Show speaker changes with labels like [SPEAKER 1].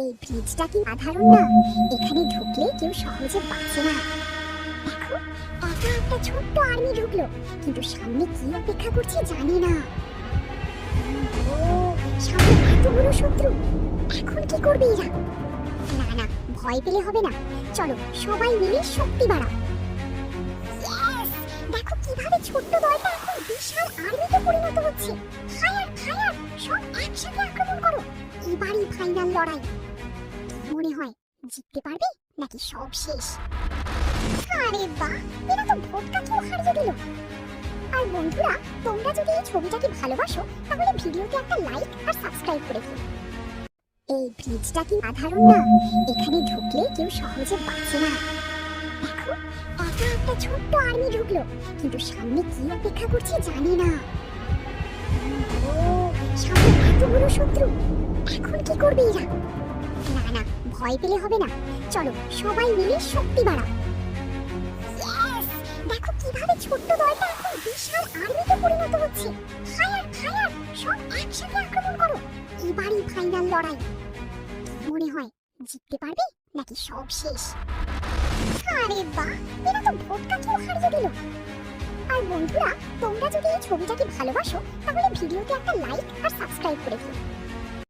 [SPEAKER 1] এই ব্রিজটা কি সাধারণ না? এখানে ঢুকলে কেউ সহজে বাঁচে না। দেখো, একা একটা ছোট্ট আর্মি ঢুকলো, কিন্তু সামনে কি অপেক্ষা করছে জানি না। ও, সামনে এতগুলো শত্রু, এখন কি করবে এরা? না না, ভয় পেলে হবে না, চলো সবাই মিলে শক্তি বাড়াও। Yes! দেখো কিভাবে ছোট্ট দলটা এখন বিশাল আর্মিতে পরিণত হচ্ছে। ফায়ার ফায়ার, সব একসাথে আক্রমণ করো। এবারই ফাইনাল লড়াই। মনে হয় জিততে পারবে নাকি সব শেষ? আরে বাহ, এরা তো ভোটটাকেও হারিয়ে দিল। আর বন্ধুরা, তোমরা যদি এই ছবিটাকে ভালোবাসো তাহলে ভিডিওতে একটা লাইক আর সাবস্ক্রাইব করে দিও। এই ব্রিজটা কি সাধারণ না? এখানে ঢুকলে কেউ সহজে বাঁচে না। দেখো, একা একটা ছোট্ট আর্মি ঢুকলো, কিন্তু সামনে কি অপেক্ষা করছে জানি না। ও, সামনে এতগুলো শত্রু, এখন কি করবে এরা? না না, ভয় পেলে হবে না, চলো সবাই মিলে শক্তি বাড়াও। Yes! দেখো কিভাবে ছোট্ট দলটা এখন বিশাল আর্মিতে পরিণত হচ্ছে। ফায়ার ফায়ার, সব একসাথে আক্রমণ করো। এবারই ফাইনাল লড়াই। মনে হয় জিততে পারবে নাকি সব শেষ? আরে বাহ, এরা তো ভোটটাকেও হারিয়ে দিল। আর বন্ধুরা, তোমরা যদি এই ছবিটাকে ভালোবাসো তাহলে ভিডিওতে একটা লাইক আর সাবস্ক্রাইব করে দিও।